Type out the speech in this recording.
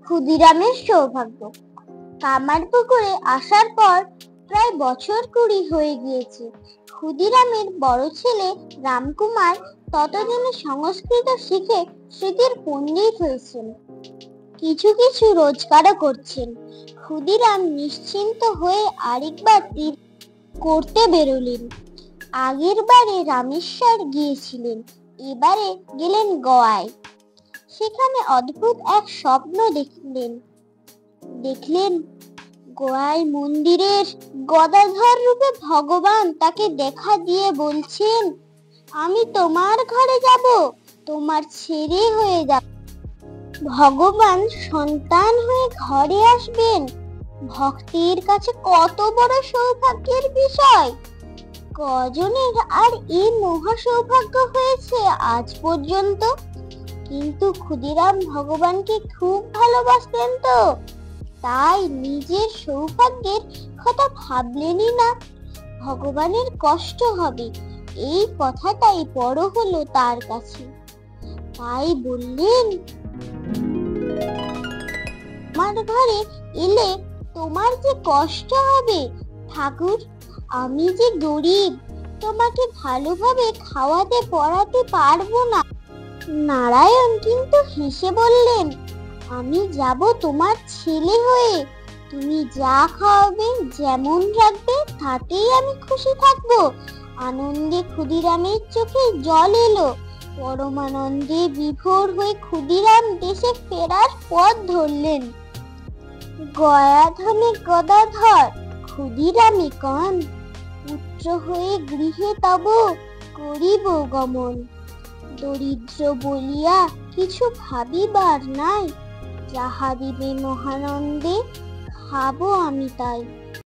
ক্ষুদিরামের সৌভাগ্য। কামারপুকুরে আসার পর প্রায় বছর 20 হয়ে গিয়েছে। ক্ষুদিরামের বড় ছেলে রামকুমার ততদিনে সংস্কৃত শিখে স্মৃতির পণ্ডিত হয়েছেন, কিছু কিছু রোজগারও করছেন। ক্ষুদিরাম নিশ্চিন্ত হয়ে আরেকবার তীর্থ করতে বেরোলেন। আগের বারে রামেশ্বর গিয়েছিলেন, এবারে গেলেন গোয়ায়। সেখানে অদ্ভুত এক স্বপ্ন দেখলেন গোয়ায় মন্দিরের গদাধর রূপে ভগবান তাকে দেখা দিয়ে বলছেন, আমি তোমার ঘরে যাব, তোমার ছেলে হয়ে যাব। ভগবান সন্তান হয়ে ঘরে আসবেন, ভক্তের কাছে কত বড় সৌভাগ্যের বিষয়। কজনের আর এই মহা সৌভাগ্য হয়েছে আজ পর্যন্ত। কিন্তু ক্ষুদিরাম ভগবানকে খুব ভালোবাসতেন তো, তাই নিজের সৌভাগ্যের কথা ভাবলেনই না। ভগবানের কষ্ট হবে এই কথাটাই বড় হলো তার কাছে। তাই বললেন, আমার ঘরে এলে তোমার যে কষ্ট হবে ঠাকুর, আমি যে গরিব, তোমাকে ভালোভাবে খাওয়াতে পড়াতে পারবো না। নারায়ণ কিন্তু হেসে বললেন, আমি যাব তোমার ছেলে হয়ে, তুমি যা খাওয়াবে যেমন রাখবে তাতেই আমি খুশি থাকবো। আনন্দে ক্ষুদিরামের চোখে জল এলো। পরমানন্দে বিভোর হয়ে ক্ষুদিরাম দেশে ফেরার পথ ধরলেন। গয়াধনে গদাধর ক্ষুদিরামে কন, পুত্র হয়ে গৃহে তব করিব গমন। দরিদ্র বলিয়া কিছু ভাবিবার নাই, যাহা দিবে মহানন্দে খাবো আমি তাই।